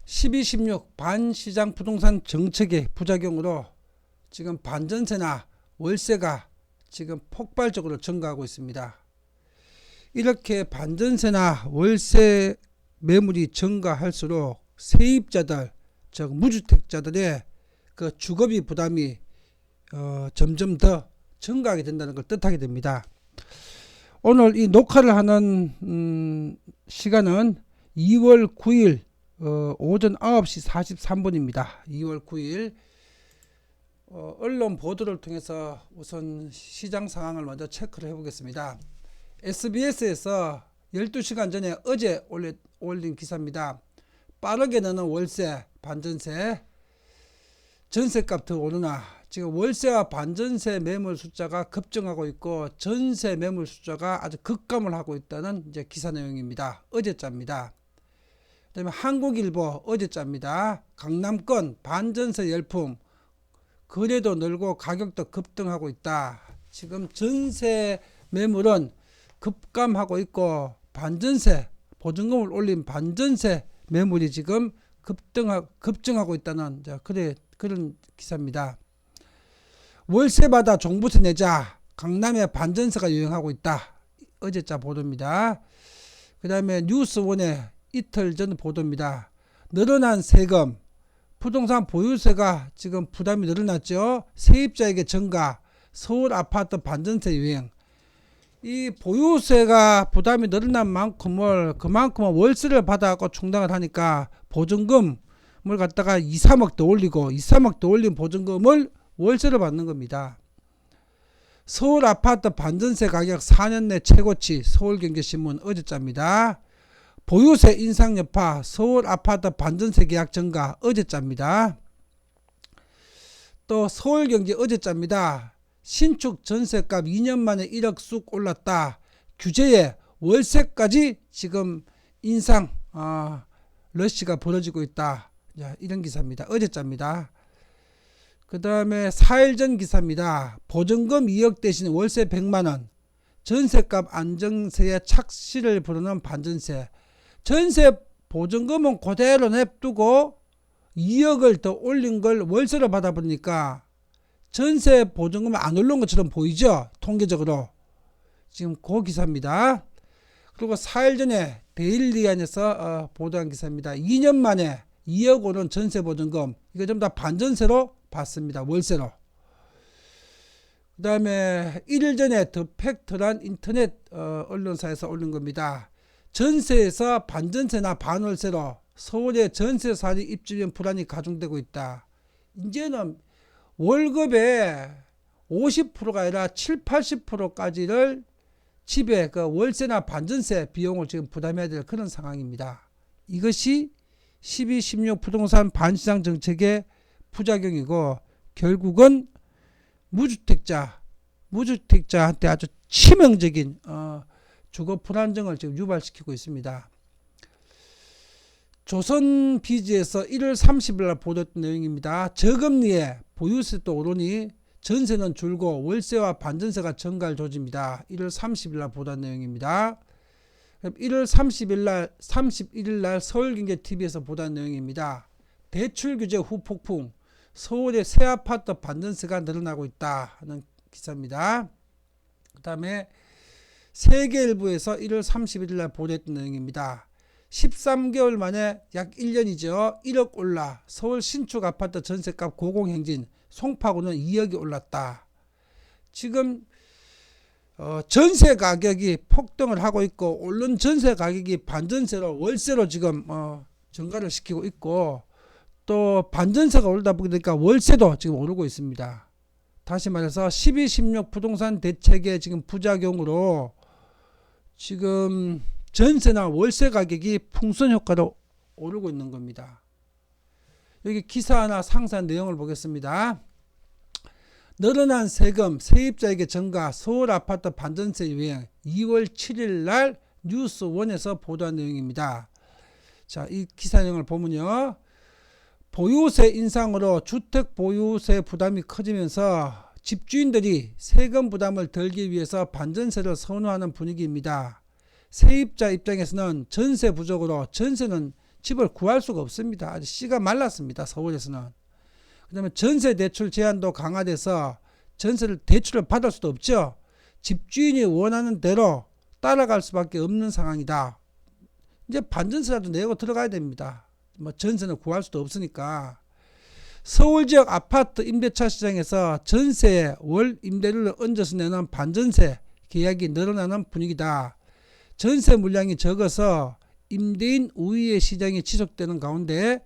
12, 16 반시장 부동산 정책의 부작용으로 지금 반전세나 월세가 지금 폭발적으로 증가하고 있습니다. 이렇게 반전세나 월세 매물이 증가할수록 세입자들, 즉 무주택자들의 그 주거비 부담이 점점 더 증가하게 된다는 걸 뜻하게 됩니다. 오늘 이 녹화를 하는 시간은 2월 9일 오전 9시 43분입니다. 2월 9일 언론 보도를 통해서 우선 시장 상황을 먼저 체크를 해보겠습니다. SBS에서 12시간 전에 어제 올린 기사입니다. 빠르게 느는 월세, 반전세, 전세값 더 오르나. 지금 월세와 반전세 매물 숫자가 급증하고 있고 전세 매물 숫자가 아주 급감을 하고 있다는 이제 기사 내용입니다. 어제자입니다. 그다음에 한국일보 어제자입니다. 강남권 반전세 열풍, 거래도 늘고 가격도 급등하고 있다. 지금 전세 매물은 급감하고 있고 반전세, 보증금을 올린 반전세 매물이 지금 급증하고 있다는 그런 기사입니다. 월세 받아 종부세 내자, 강남에 반전세가 유행하고 있다. 어제자 보도입니다. 그 다음에 뉴스원의 이틀 전 보도입니다. 늘어난 세금, 부동산 보유세가 지금 부담이 늘어났죠. 세입자에게 증가, 서울 아파트 반전세 유행. 이 보유세가 부담이 늘어난 그만큼은 월세를 받아갖고 충당을 하니까 보증금을 갖다가 2, 3억 더 올리고 2, 3억 더 올린 보증금을 월세를 받는 겁니다. 서울 아파트 반전세 가격 4년 내 최고치, 서울경제신문 어제자입니다. 보유세 인상 여파, 서울 아파트 반전세 계약 증가 어제자입니다. 또 서울경제 어제자입니다. 신축 전세값 2년 만에 1억 쑥 올랐다. 규제에 월세까지 지금 인상 러시가 벌어지고 있다. 이런 기사입니다. 어제자입니다. 그 다음에 4일 전 기사입니다. 보증금 2억 대신 월세 100만원, 전세값 안정세에 착시를 부르는 반전세. 전세 보증금은 그대로 냅두고 2억을 더 올린 걸 월세로 받아보니까 전세 보증금은 안 올린 것처럼 보이죠? 통계적으로. 지금 그 기사입니다. 그리고 4일 전에 데일리안에서 보도한 기사입니다. 2년 만에 2억 오른 전세 보증금, 이거 전부 다 반전세로 받습니다. 월세로. 그 다음에 1일 전에 더 팩트란 인터넷 언론사에서 올린 겁니다. 전세에서 반전세나 반월세로 서울의 전세살이 입주민 불안이 가중되고 있다. 이제는 월급의 50%가 아니라 7, 80%까지를 집에 그 월세나 반전세 비용을 지금 부담해야 될 그런 상황입니다. 이것이 12, 16 부동산 반시장 정책의 부작용이고 결국은 무주택자한테 아주 치명적인 주거 불안정을 지금 유발시키고 있습니다. 조선비즈에서 1월 30일 날 보도했던 내용입니다. 저금리에 보유세도 오르니 전세는 줄고 월세와 반전세가 증가할 조짐이다. 1월 30일 날 보도한 내용입니다. 1월 31일 날 서울경제TV에서 보도한 내용입니다. 대출 규제 후 폭풍, 서울의 새 아파트 반전세가 늘어나고 있다 하는 기사입니다. 그 다음에 세계일보에서 1월 31일 날 보도했던 내용입니다. 13개월 만에 약 1년이죠. 1억 올라 서울 신축 아파트 전세값 고공행진, 송파구는 2억이 올랐다. 지금 전세 가격이 폭등을 하고 있고 오른 전세 가격이 반전세로 월세로 지금 증가를 시키고 있고 또 반전세가 오르다 보니까 월세도 지금 오르고 있습니다. 다시 말해서 12, 16 부동산 대책의 지금 부작용으로 지금 전세나 월세 가격이 풍선 효과로 오르고 있는 겁니다. 여기 기사나 상세한 내용을 보겠습니다. 늘어난 세금, 세입자에게 증가, 서울 아파트 반전세 유행, 2월 7일 날 뉴스원에서 보도한 내용입니다. 자, 이 기사 내용을 보면요. 보유세 인상으로 주택 보유세 부담이 커지면서 집주인들이 세금 부담을 덜기 위해서 반전세를 선호하는 분위기입니다. 세입자 입장에서는 전세 부족으로 전세는 집을 구할 수가 없습니다. 아직 씨가 말랐습니다. 서울에서는. 그 다음에 전세 대출 제한도 강화돼서 전세를 대출을 받을 수도 없죠. 집주인이 원하는 대로 따라갈 수밖에 없는 상황이다. 이제 반전세라도 내고 들어가야 됩니다. 뭐 전세는 구할 수도 없으니까. 서울 지역 아파트 임대차 시장에서 전세에 월 임대료를 얹어서 내는 반전세 계약이 늘어나는 분위기다. 전세 물량이 적어서 임대인 우위의 시장이 지속되는 가운데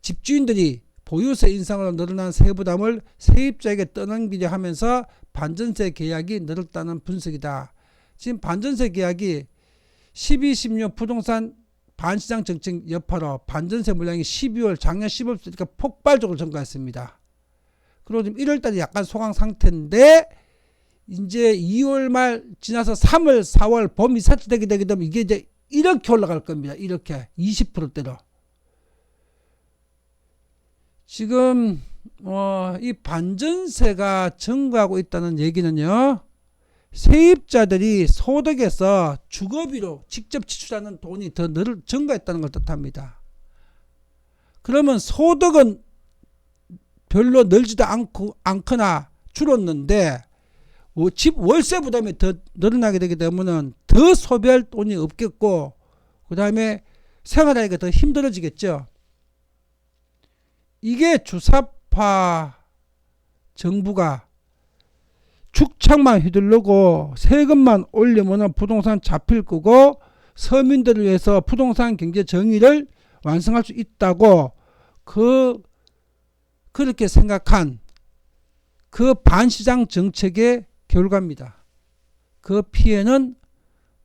집주인들이 보유세 인상으로 늘어난 세부담을 세입자에게 떠넘기려 하면서 반전세 계약이 늘었다는 분석이다. 지금 반전세 계약이 12, 16 부동산 반시장 정책 여파로 반전세 물량이 12월 작년 10월부터 폭발적으로 증가했습니다. 그리고 지금 1월달에 약간 소강 상태인데 이제 2월 말 지나서 3월, 4월 봄 이사치 되게 되면 이게 이제 이렇게 올라갈 겁니다. 이렇게 20%대로. 지금 이 반전세가 증가하고 있다는 얘기는요. 세입자들이 소득에서 주거비로 직접 지출하는 돈이 더 증가했다는 걸 뜻합니다. 그러면 소득은 별로 늘지도 않거나 줄었는데 집 월세 부담이 더 늘어나게 되게 되면 더 소비할 돈이 없겠고 그 다음에 생활하기가 더 힘들어지겠죠. 이게 주사파 정부가 축창만 휘두르고 세금만 올리면 부동산 잡힐 거고 서민들을 위해서 부동산 경제 정의를 완성할 수 있다고 그렇게 생각한 그 반시장 정책의 결과입니다. 그 피해는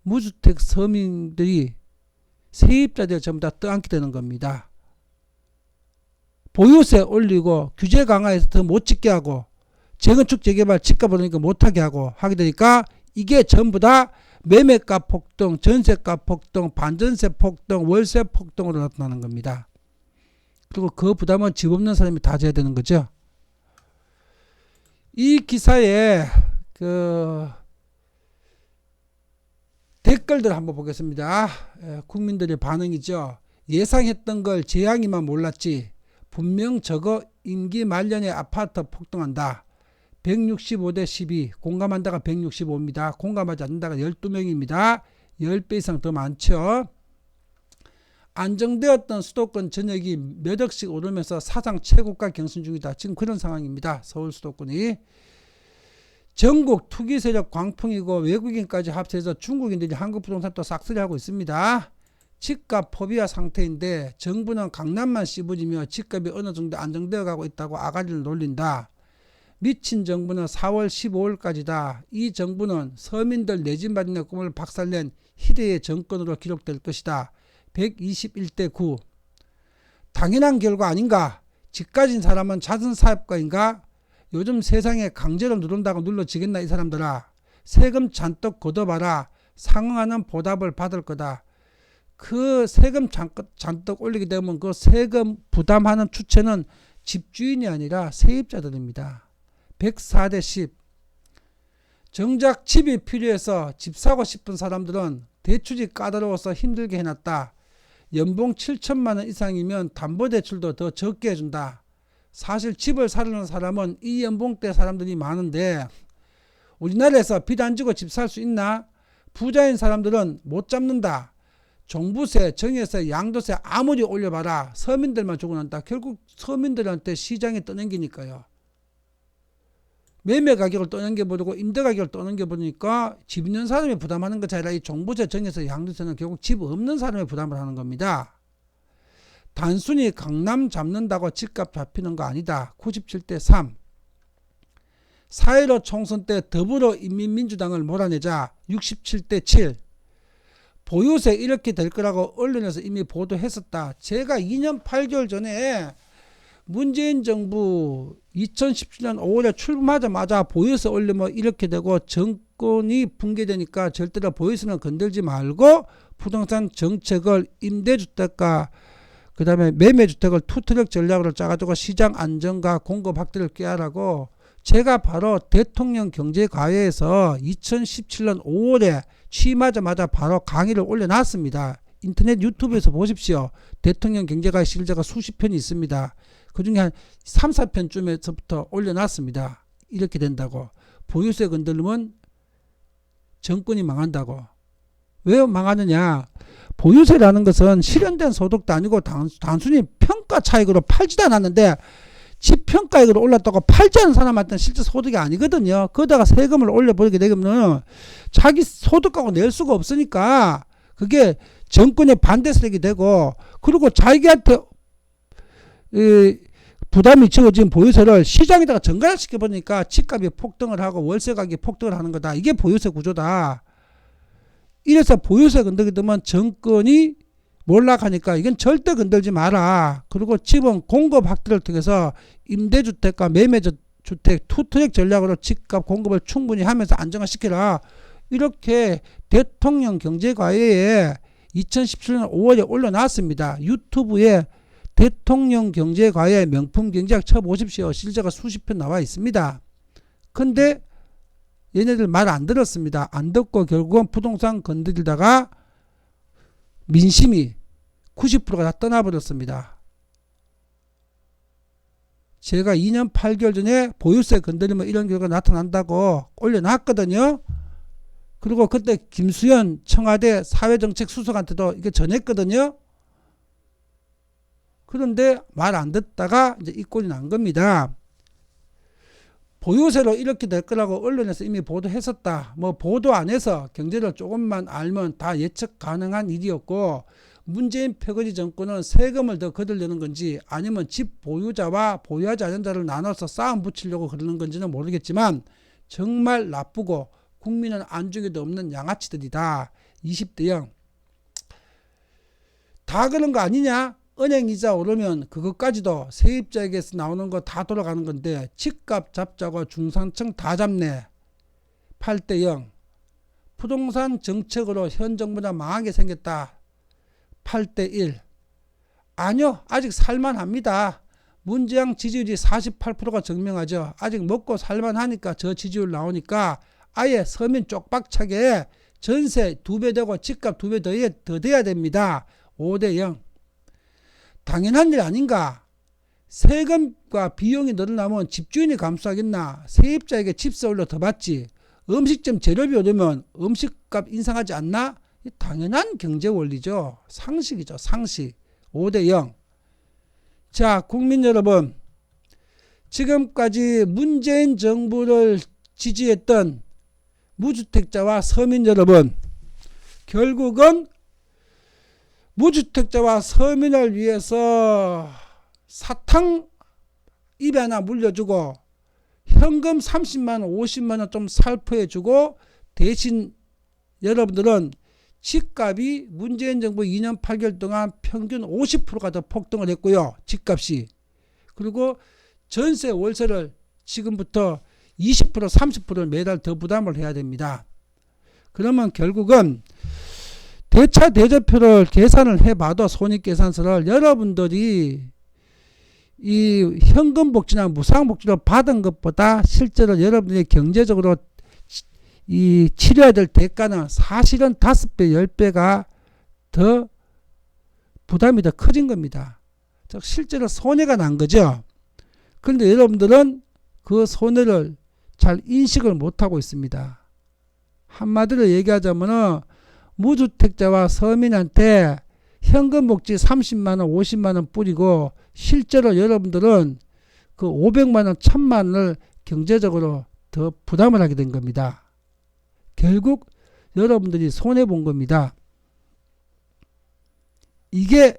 무주택 서민들이 세입자들 전부 다 떠안게 되는 겁니다. 보유세 올리고 규제 강화해서 더 못 짓게 하고 재건축 재개발 집값 오르니까 못하게 하고 하게 되니까 이게 전부 다 매매가 폭등, 전세가 폭등, 반전세 폭등, 월세 폭등으로 나타나는 겁니다. 그리고 그 부담은 집 없는 사람이 다 져야 되는 거죠. 이 기사에 댓글들 한번 보겠습니다. 국민들의 반응이죠. 예상했던 걸 재앙이만 몰랐지. 분명 저거 임기 말년에 아파트 폭등한다. 165대 12, 공감한다가 165입니다. 공감하지 않는다가 12명입니다. 10배 이상 더 많죠. 안정되었던 수도권 전역이 몇 억씩 오르면서 사상 최고가 경신 중이다. 지금 그런 상황입니다. 서울 수도권이. 전국 투기 세력 광풍이고 외국인까지 합쳐서 중국인들이 한국 부동산 또 싹쓸이하고 있습니다. 집값 포비아 상태인데 정부는 강남만 씹어지며 집값이 어느 정도 안정되어 가고 있다고 아가리를 놀린다. 미친 정부는 4월 15일까지다. 이 정부는 서민들 내 집 마련의 꿈을 박살낸 희대의 정권으로 기록될 것이다. 121대 9. 당연한 결과 아닌가? 집 가진 사람은 자선사업가인가? 요즘 세상에 강제로 누른다고 눌러지겠나 이 사람들아. 세금 잔뜩 걷어봐라. 상응하는 보답을 받을 거다. 그 세금 잔뜩 올리게 되면 그 세금 부담하는 주체는 집주인이 아니라 세입자들입니다. 104대 10. 정작 집이 필요해서 집 사고 싶은 사람들은 대출이 까다로워서 힘들게 해놨다. 연봉 7천만 원 이상이면 담보대출도 더 적게 해준다. 사실 집을 사려는 사람은 이 연봉대 사람들이 많은데 우리나라에서 빚 안 지고 집 살 수 있나? 부자인 사람들은 못 잡는다. 종부세, 정여세, 양도세 아무리 올려봐라. 서민들만 죽어난다. 결국 서민들한테 시장에 떠넘기니까요. 매매 가격을 떠넘겨버리고 임대 가격을 떠넘겨버리니까 집 있는 사람이 부담하는 것이 아니라 이 종부세, 정여세, 양도세는 결국 집 없는 사람이 부담을 하는 겁니다. 단순히 강남 잡는다고 집값 잡히는 거 아니다. 97대 3. 4.15 총선 때 더불어인민민주당을 몰아내자 67대 7. 보유세 이렇게 될 거라고 언론에서 이미 보도했었다. 제가 2년 8개월 전에 문재인 정부 2017년 5월에 출범하자마자 보유세 올리면 이렇게 되고 정권이 붕괴되니까 절대로 보유세는 건들지 말고 부동산 정책을 임대주택과 그 다음에 매매주택을 투트랙 전략으로 짜가지고 시장 안정과 공급 확대를 꾀하라고 제가 바로 대통령 경제과외에서 2017년 5월에 취임하자마자 바로 강의를 올려놨습니다. 인터넷 유튜브에서 보십시오. 대통령 경제가의 시리즈가 수십 편이 있습니다. 그 중에 한 3, 4편쯤에서부터 올려놨습니다. 이렇게 된다고. 보유세 건드리면 정권이 망한다고. 왜 망하느냐? 보유세라는 것은 실현된 소득도 아니고 단순히 평가 차익으로 팔지도 않았는데 집 평가액으로 올랐다고 팔지 않은 사람한테는 실제 소득이 아니거든요. 거기다가 세금을 올려버리게 되면 자기 소득하고 낼 수가 없으니까 그게 정권의 반대 세력이 되고, 그리고 자기한테 부담이 적어진 보유세를 시장에다가 전가시켜 버리니까 집값이 폭등을 하고 월세 가격이 폭등을 하는 거다. 이게 보유세 구조다. 이래서 보유세 건드리게 되면 정권이 몰락하니까 이건 절대 건들지 마라. 그리고 집은 공급 확대를 통해서 임대주택과 매매주택 투트랙 전략으로 집값 공급을 충분히 하면서 안정화시키라. 이렇게 대통령 경제과외에 2017년 5월에 올려놨습니다. 유튜브에 대통령 경제과외 명품 경제학 쳐보십시오. 실제가 수십 편 나와 있습니다. 근데 얘네들 말 안 들었습니다. 안 듣고 결국은 부동산 건드리다가 민심이 90%가 다 떠나버렸습니다. 제가 2년 8개월 전에 보유세 건드리면 이런 결과가 나타난다고 올려놨거든요. 그리고 그때 김수현 청와대 사회정책수석한테도 이게 전했거든요. 그런데 말 안 듣다가 이제 이 꼴이 난 겁니다. 보유세로 이렇게 될 거라고 언론에서 이미 보도했었다. 뭐 보도 안 해서 경제를 조금만 알면 다 예측 가능한 일이었고, 문재인 패거지 정권은 세금을 더 거들려는 건지 아니면 집 보유자와 보유하지 않은 자를 나눠서 싸움 붙이려고 그러는 건지는 모르겠지만 정말 나쁘고 국민은 안중에도 없는 양아치들이다. 20대형. 다 그런 거 아니냐? 은행이자 오르면 그것까지도 세입자에게서 나오는 거 다 돌아가는 건데 집값 잡자고 중산층 다 잡네. 8대0. 부동산 정책으로 현 정부가 망하게 생겼다. 8대1. 아니요, 아직 살만합니다. 문재인 지지율이 48%가 증명하죠. 아직 먹고 살만하니까 저 지지율 나오니까 아예 서민 쪽박차게 전세 2배 되고 집값 2배 더 돼야 됩니다. 5대0. 당연한 일 아닌가? 세금과 비용이 늘어나면 집주인이 감수하겠나? 세입자에게 집세 올려 더 받지. 음식점 재료비 오르면 음식값 인상하지 않나? 당연한 경제 원리죠. 상식이죠. 상식. 5대0. 자, 국민 여러분, 지금까지 문재인 정부를 지지했던 무주택자와 서민 여러분, 결국은 무주택자와 서민을 위해서 사탕 입에 하나 물려주고 현금 30만원 50만원 좀 살포해주고, 대신 여러분들은 집값이 문재인 정부 2년 8개월 동안 평균 50%가 더 폭등을 했고요. 집값이. 그리고 전세 월세를 지금부터 20% 30%를 매달 더 부담을 해야 됩니다. 그러면 결국은 대차 대조표를 계산을 해봐도 손익계산서를 여러분들이 이 현금복지나 무상복지로 받은 것보다 실제로 여러분들이 경제적으로 이 치료해야 될 대가는 사실은 5배 10배가 더 부담이 더 커진 겁니다. 즉 실제로 손해가 난 거죠. 그런데 여러분들은 그 손해를 잘 인식을 못하고 있습니다. 한마디로 얘기하자면 무주택자와 서민한테 현금복지 30만원 50만원 뿌리고 실제로 여러분들은 그 500만원 1000만원을 경제적으로 더 부담을 하게 된 겁니다. 결국 여러분들이 손해본 겁니다. 이게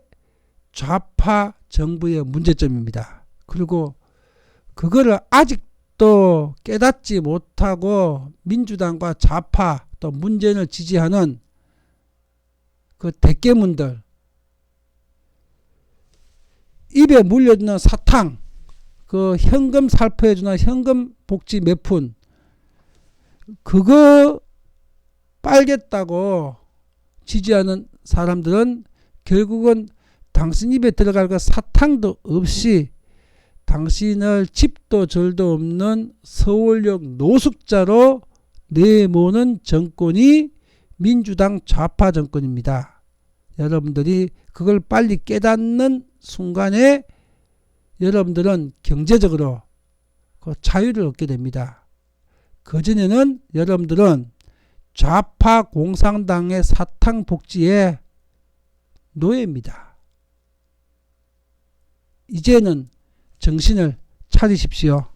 좌파 정부의 문제점입니다. 그리고 그거를 아직도 깨닫지 못하고 민주당과 좌파 또 문재인을 지지하는 그 대깨문들, 입에 물려주는 사탕, 그 현금 살포해주는 현금 복지 몇 푼, 그거 빨겠다고 지지하는 사람들은 결국은 당신 입에 들어갈 그 사탕도 없이 당신을 집도 절도 없는 서울역 노숙자로 내모는 정권이 민주당 좌파 정권입니다. 여러분들이 그걸 빨리 깨닫는 순간에 여러분들은 경제적으로 그 자유를 얻게 됩니다. 그전에는 여러분들은 좌파 공산당의 사탕복지의 노예입니다. 이제는 정신을 차리십시오.